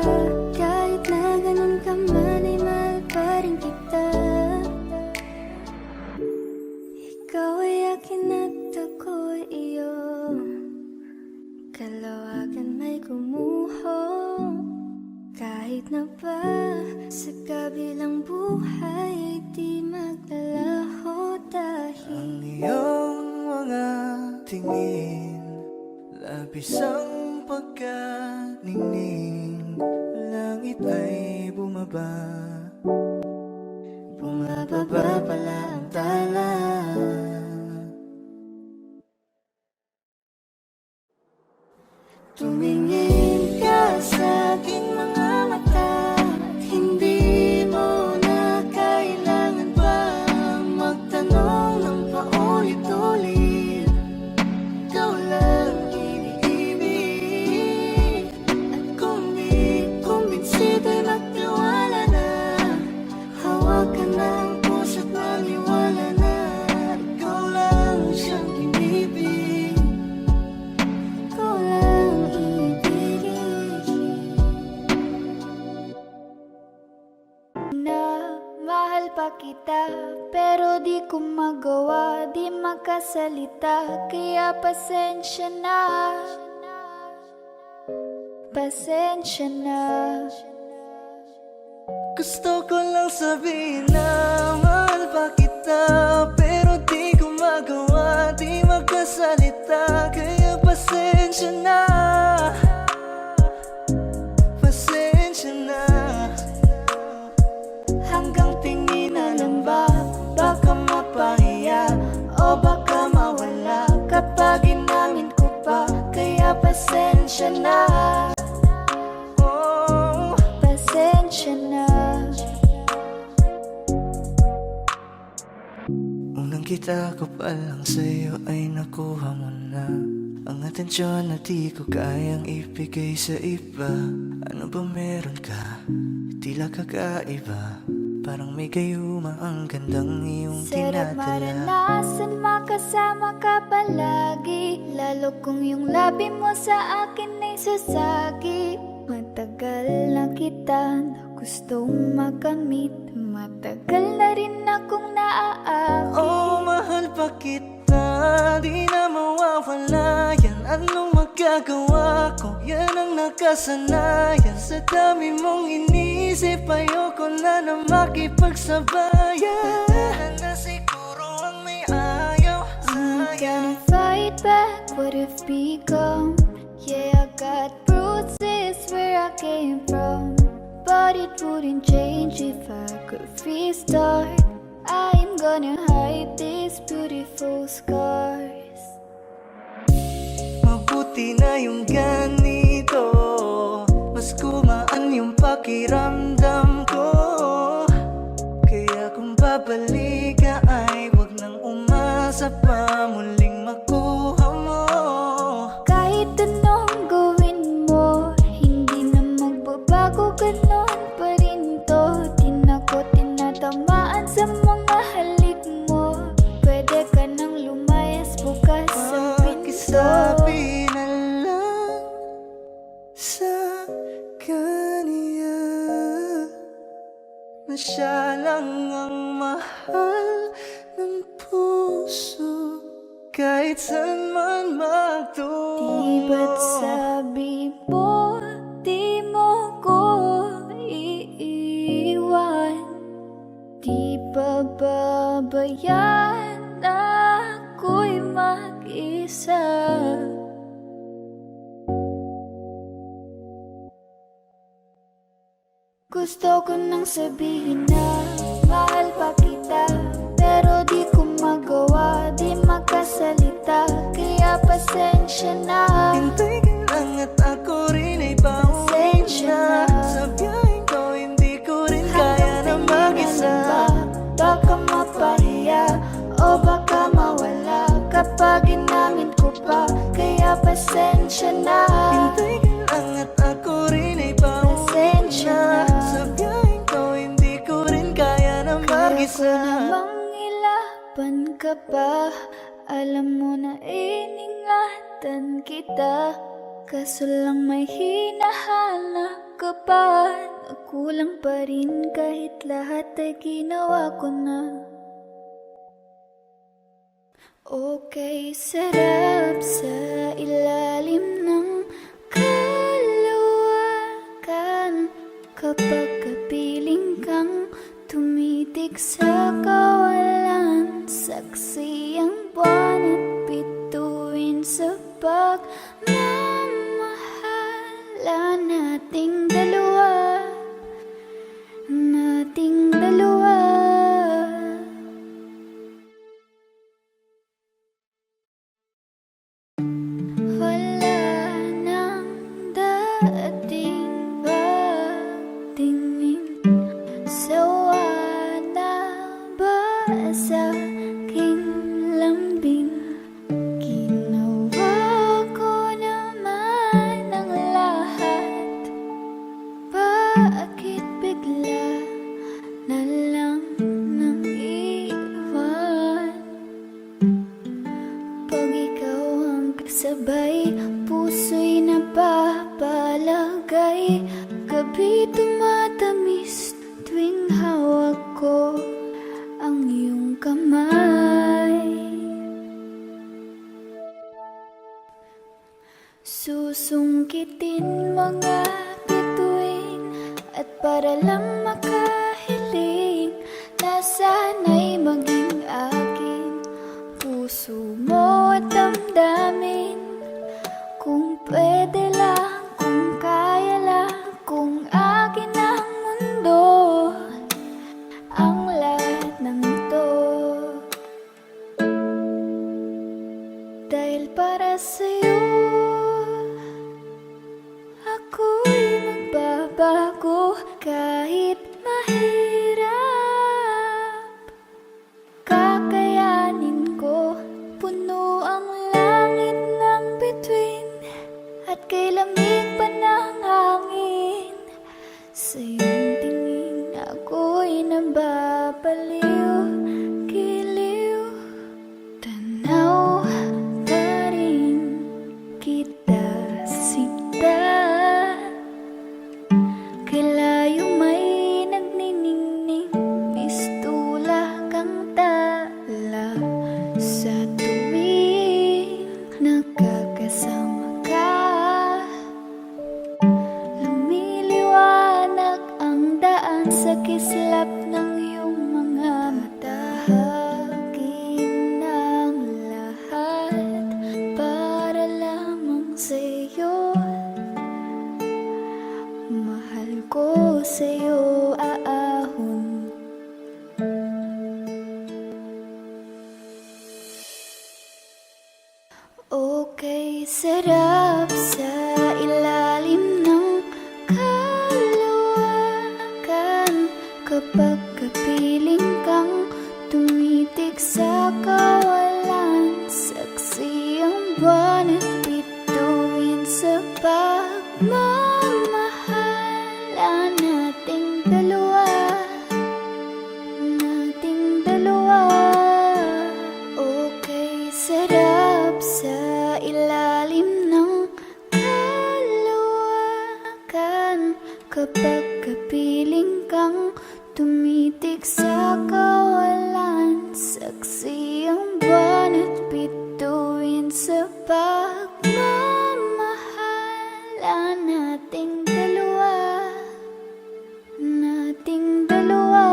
Kahit na ganun ka man, ay mahal pa rin kita. Ikaw ay akin at ako'y iyo, kalawagan may gumuho. Kahit na ba sa kabilang buhay ay di maglalaho Ang dahil iyong mga tingin, labis ang pagkaningning, langit ay bumaba, bumababa pala ang tala. tumingin ka sa aking mga mata, at hindi mo na kailangan pa magtanong ng paulit-ulit. kita, pero di ko magawa, di makasalita. Kaya pasensya na, pasensya na. Gusto ko lang sabihin na mahal pa kita, pero di ko magawa, di makasalita. Kaya pasensya na, pasensya na. Hanggang tingin na lang ba, baka mapahiya o baka mawala kapag inamin ko pa. Kaya pasensya na, oh, Pasensya na. unang kita ko pa lang sa'yo ay nakuha mo na ang atensyon na di ko kayang ibigay sa iba. Ano ba meron ka? Tila kakaiba, parang may gayuma ang gandang iyong Sarap tinadala. maranasan, makasama ka palagi, lalo kung yung labi mo sa akin ay sasagi. Matagal na kita na gustong makamit, matagal na rin akong naaakit. Oh, mahal pa kita, di na mawawala yan. Anong magagawa ko? Yan ang nakasanayan. Sa dami mong inisip, ayoko na na makipagsabayan. Tanda na siguro ang may ayaw I'm sa'yo. gonna fight back what have become. Yeah, I got bruises where I came from, but it wouldn't change if I could restart. I'm gonna hide these beautiful scars. Mabuti na yung ganito, mas gumaan yung pakiramdam ko. Kaya kung babalik ka ay wag nang umasa pa muling makuha mo. Kahit anong gawin mo, hindi na magbabago, ganon pa rin to. Di na ko tinatamaan sa mga halik mo. Pwede ka nang lumayas, bukas ang pinto. Pakisabi na lang sa kanya na siya lang ang mahal ng puso, kahit saan man magtungo. Di ba't sabi mo, di mo ko iiwan? Di ba babayaan na ako'y mag-isa? Gusto ko nang sabihin na mahal pa kita, pero di ko magawa, di makasalita. Kaya pasensya na, Hintay ka lang at ako rin ay pauwi Pasensya na. na. Sa biyaheng ko hindi ko rin kaya na mag-isa. Baka mapahiya o baka mawala kapag inamin ko pa. Kaya pasensya na, Hintay ka lang at ako rin ay pauwi Pasensya na. na. Sa biyaheng ko hindi ko rin kaya na kaya ko mag-isa. namang ilaban ka pa. Alam mo na iningatan kita, kaso lang may hinahanap ka pa. Nakulang pa rin kahit lahat ay ginawa ko na. Okay, sarap sa ilalim ng kalawakan kapag kapiling kang tumitig sa kawalan. Saksi ang buwan at bituin sa pagmamahala nating dalawa, nating dalawa. Wala nang dating pagtingin, sawa na ba sa aking lambing? Ginawa ko naman ang lahat mga bituin. At para lang makahiling na sana'y maging akin puso mo at damdamin. Kung pwede lang, kung kaya lang, kung akin ang mundo, ang lahat ng ito. Dahil para sa'yo, ako'y magbabago kahit mahirap. Kakayanin ko, puno ang langit ng bituin, at kay lamig pa ng hangin. Sa iyong tingin ako'y nababaliw, giliw. Tanaw pa rin kita sinta, kay layo may nagniningning, pistula kang tala. Sa tuwing nakakasama ka, lumiliwanag ang daan sa kislap ng iyong mga mata. Hagin ng lahat para lamang sa'yo. Mahal ko sa'yo aahon. Okay, sarap sa ilalim ng kalawakan, kapag kapiling kang tumitig sa kawalan. Saksi ang buwan at bituin sa pagmamahal nating dalawa, nating dalawa. Okay, sarap sa ilalim ng kalawakan, kapag kapiling kang tumitig sa kawalan. Saksi ang buwan at bituin sa pagmamahal nating dalawa, nating dalawa.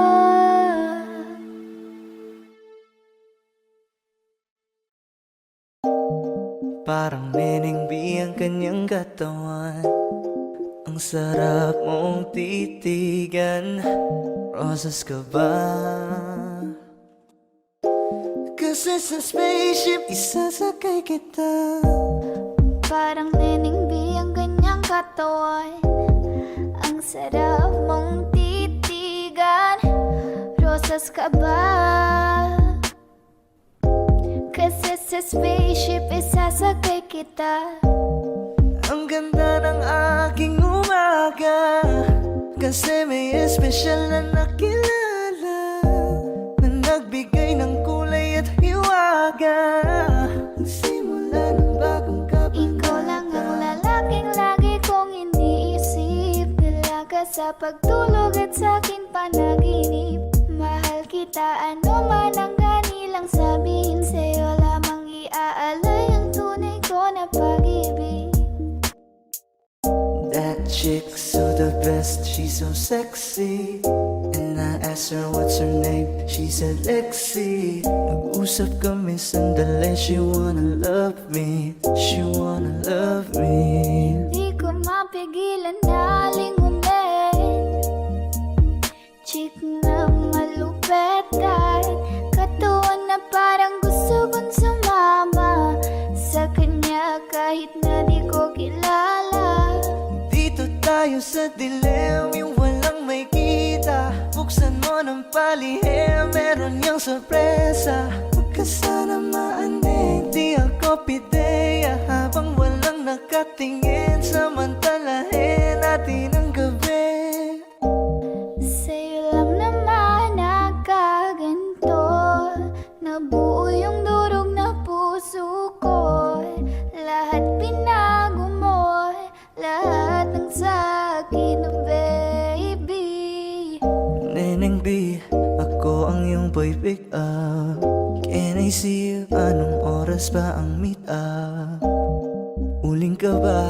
Parang Neneng B ang kanyang katawan, ang sarap mong titigan. Rosas ka ba? Kasi sa spaceship isasakay kita. Parang Neneng B ang kanyang katawan, ang sarap mong titigan. Rosas ka ba? Kasi sa spaceship isasakay kita. Ang ganda ng aking umaga, kasi may espesyal na nakilala, na nagbigay ng kulay at hiwaga. Ang simula ng bagong Ikaw lang ang kabanata. lalaking lagi kong iniisip, dalaga sa pagtulog at sa akin panaginip. Mahal kita, ano man ang ganilang sabihin, sa'yo lamang iaalay ang tunay ko na pag-ibig. That chick's so the best, she's so sexy. And I asked her what's her name, she said Lexi. Nag-usap kami sandali, she wanna love me, she wanna love me. Di ko mapigilan na lingunin, chick na malupet at katuwang na parang gusto kong sumama sa kanya kahit na di ko kilala. Dito tayo sa dilim, yung walang may kita. Buksan mo ng palihim, meron niyang sorpresa. Huwag ka sana maanig, di ako pideya. Habang walang nakatingin, samantalahin natin ang gabi. Sa'yo lang naman nakaganto, nabuo yung durog na puso ko. Lahat binago mo, lahat ng sa'kin, baby. Neneng B, ako ang iyong boy pick up. Can I see you? Anong oras ba ang meet up? Uling ka ba?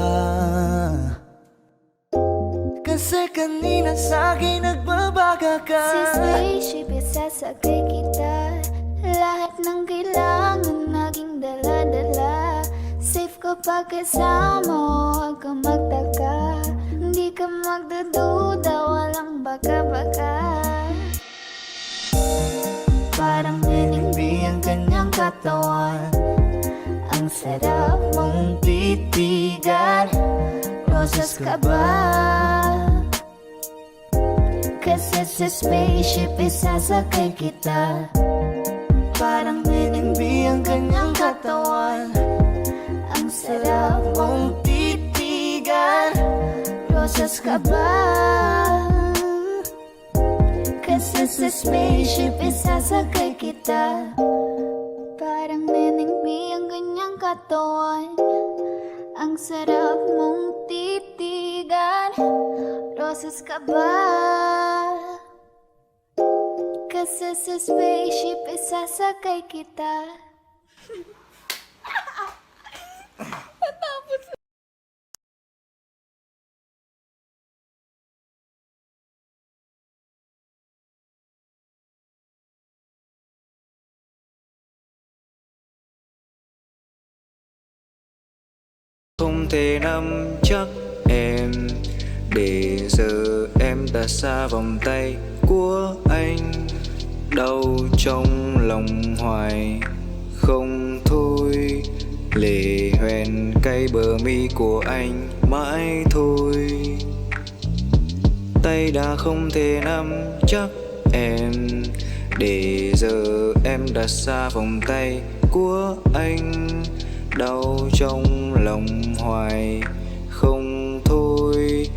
Kasi kanina sa'kin nagbabaga ka. Si spaceship, isasakay kita. Lahat ng kailangan naging dala-dala. Safe kapag kasama mo, huwag ka magtaka. Hindi ka magdududa, walang baka-baka. Parang ninigbi ang kanyang katawan. Ang sarap mong titigan. Rosas ka ba? Kasi sa spaceship isasakay kita. Parang ninigbi ang kanyang katawan. Ang sarap mong titigan. Rosas ka ba? Kasi sa spaceship isasakay kita. Parang ninigbi ang kanyang katawan. Ang sarap mong titigan. Rosas ka ba? Kasi sa spaceship isasakay kita. Không thể nắm chắc em, để giờ em đã xa vòng tay của anh. Đau trong lòng hoài không thôi, lệ hoen cay bờ mi của anh mãi thôi. Tay đã không thể nắm chắc em, để giờ em đã xa vòng tay của anh. Đau trong lòng hoài không thôi,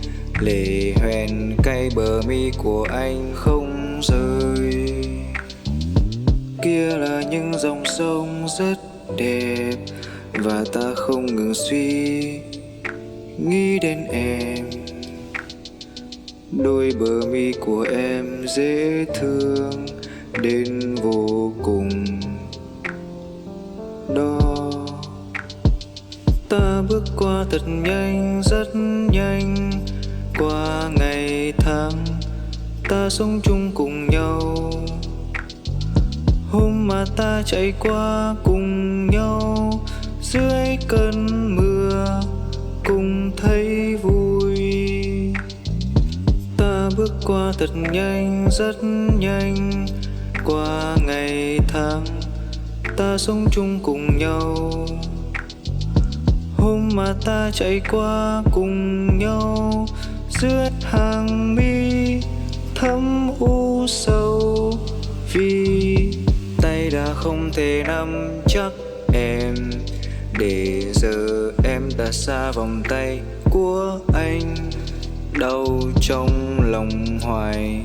lệ hoen cay bờ mi của anh không rơi. Kia là những dòng sông rất đẹp, và ta không ngừng suy nghĩ đến em. Đôi bờ mi của em dễ thương đến vô cùng. Đó, ta bước qua thật nhanh, rất nhanh. Qua ngày tháng, ta sống chung cùng nhau. Hôm mà ta chạy qua cùng nhau, dưới cơn mưa cùng thấy vui. Ta bước qua thật nhanh, rất nhanh. Qua ngày tháng, ta sống chung cùng nhau. Hôm mà ta chạy qua cùng nhau, dưới hàng mi thấm u sầu. Vì tay đã không thể nắm chắc em, để giờ em đã xa vòng tay của anh. Đau trong lòng hoài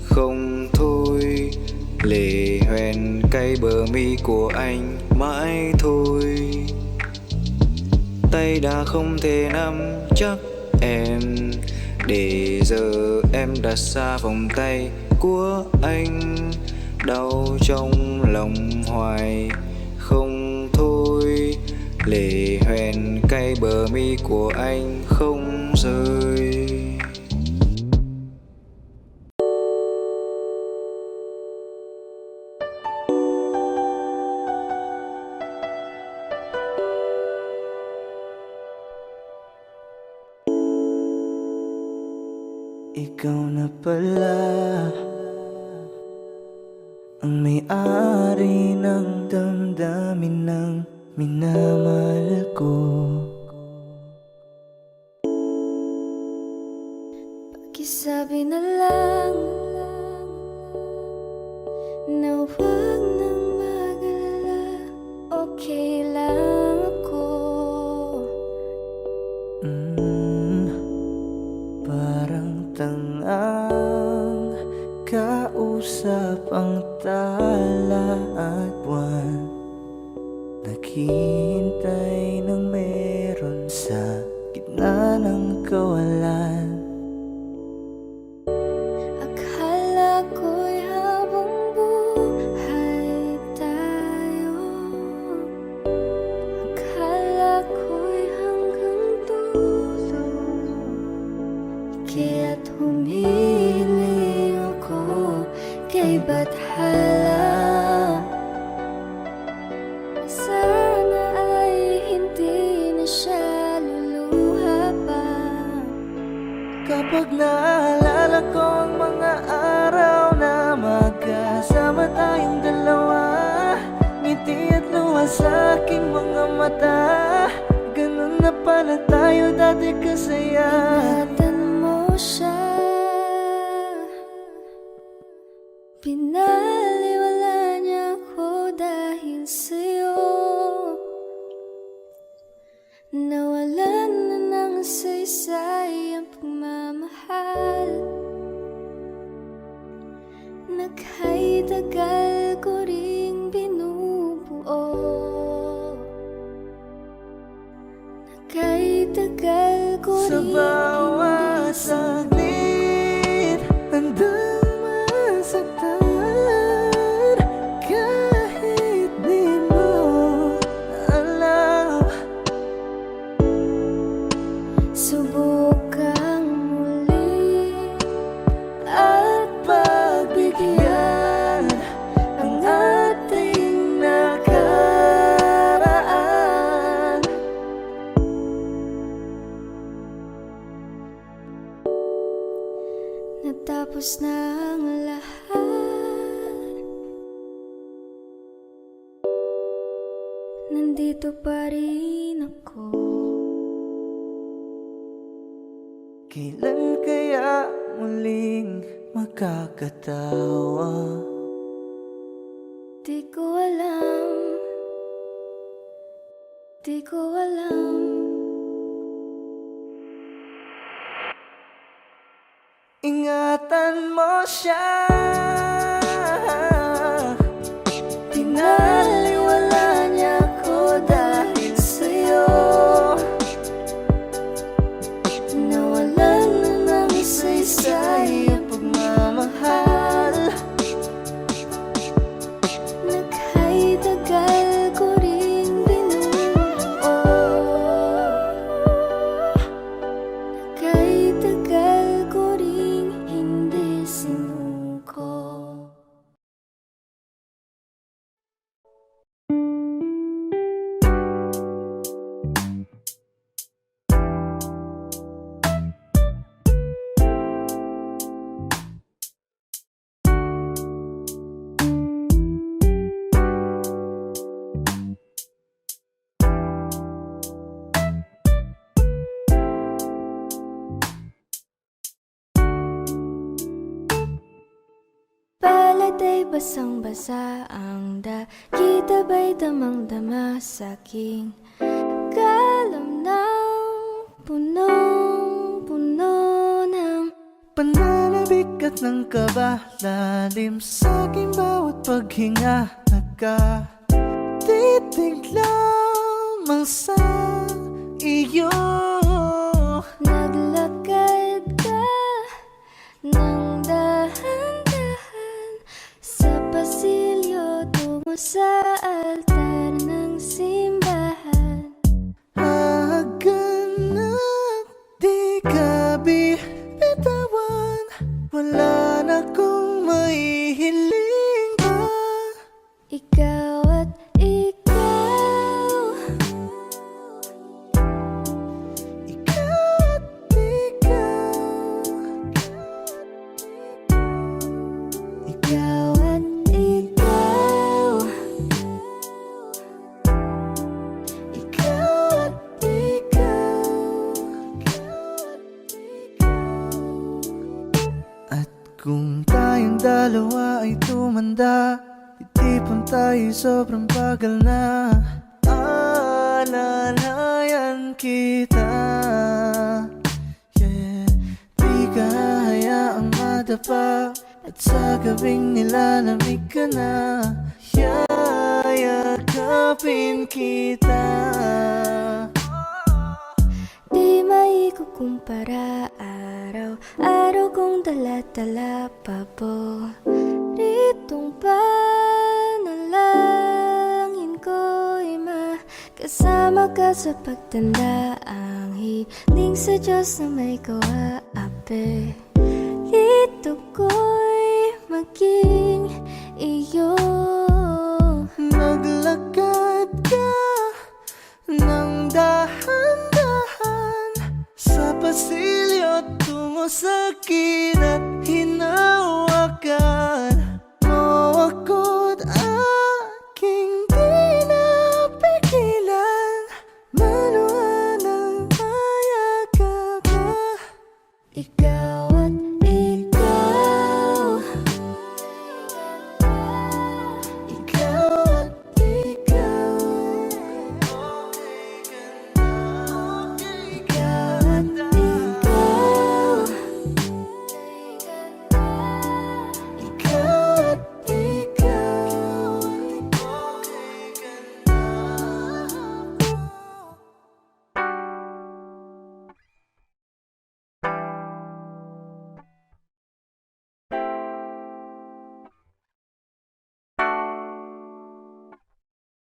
không thôi, lệ hoen cay bờ mi của anh mãi thôi. Tay đã không thể nắm chắc em, để giờ em đã xa vòng tay của anh. Đau trong lòng hoài không thôi, lệ hoen cay bờ mi của anh không rơi. Ikaw na pala ang may-ari ng damdamin ng minamahal ko. Pakisabi na lang na huwag nang mag-alala. Okay lang ako. Parang tangang kausap ang tala at buwan. Naghihintay ng meron sa gitna ng kawalan. Kaya't humihiling ako kay Bathala. Sana ay hindi na siya luluha pa. Kapag naalala ko ang mga araw na magkasama tayong dalawa, ngiti at luha sa aking mga mata. Ganun na pala tayo dati kasaya. Ingatan mo siya, pinaliwala niya ako dahil sa'yo. Nawalan na ng saysay ang pagmamahal. Nagha'y tagal ko ring binubuo. Nagha'y tagal ko Sa ring bawat saglit, handang masaktan. Kahit di mo alam, subukang muli at pagbigyan ang ating nakaraan. Natapos na ang lahat, nandito pa rin ako. kailan kaya muling magkakatawa? Di ko alam, di ko alam. Ingatan mo siya, Pinaliwala niya ako dahil sa'yo. Nawalan na ng saysay ang pagmamahal. Nagha'y tagal ko ring binubuo. Nagha'y tagal ko ring hindi sinuko. Palad ay basang-basa ang dakita ba'y damang-dama sa'king kalam ng punong-puno ng pananabik at ng kaba, lalim sa aking bawat paghinga. Nakatitig lamang sa iyo. naglakad ka ng dahan-dahan sa pasilyo tungo sa altar ng simbahan. Haganap, di ka bitawan, wala na kong maihiling pa. Ikaw at ikaw, Ikaw at ikaw, ikaw at ikaw, ikaw at ikaw. At kung tayong dalawa ay tumanda, itipon tayo sobrang bagal na. Alalayan kita, yeah. Di ka hayaang madapa, at sa gabing nilalamig ka na. Yayakapin kita. di maikukumpara. Araw-araw kong dala-dala paboritong panalangin ko'y makasama ka sa pagtanda. Ang hiling sa Diyos na may kawa. mabuti. Dito ko'y maging iyo. Maglakad ka ng dahan-dahan sa pasilyo tungo sa kilat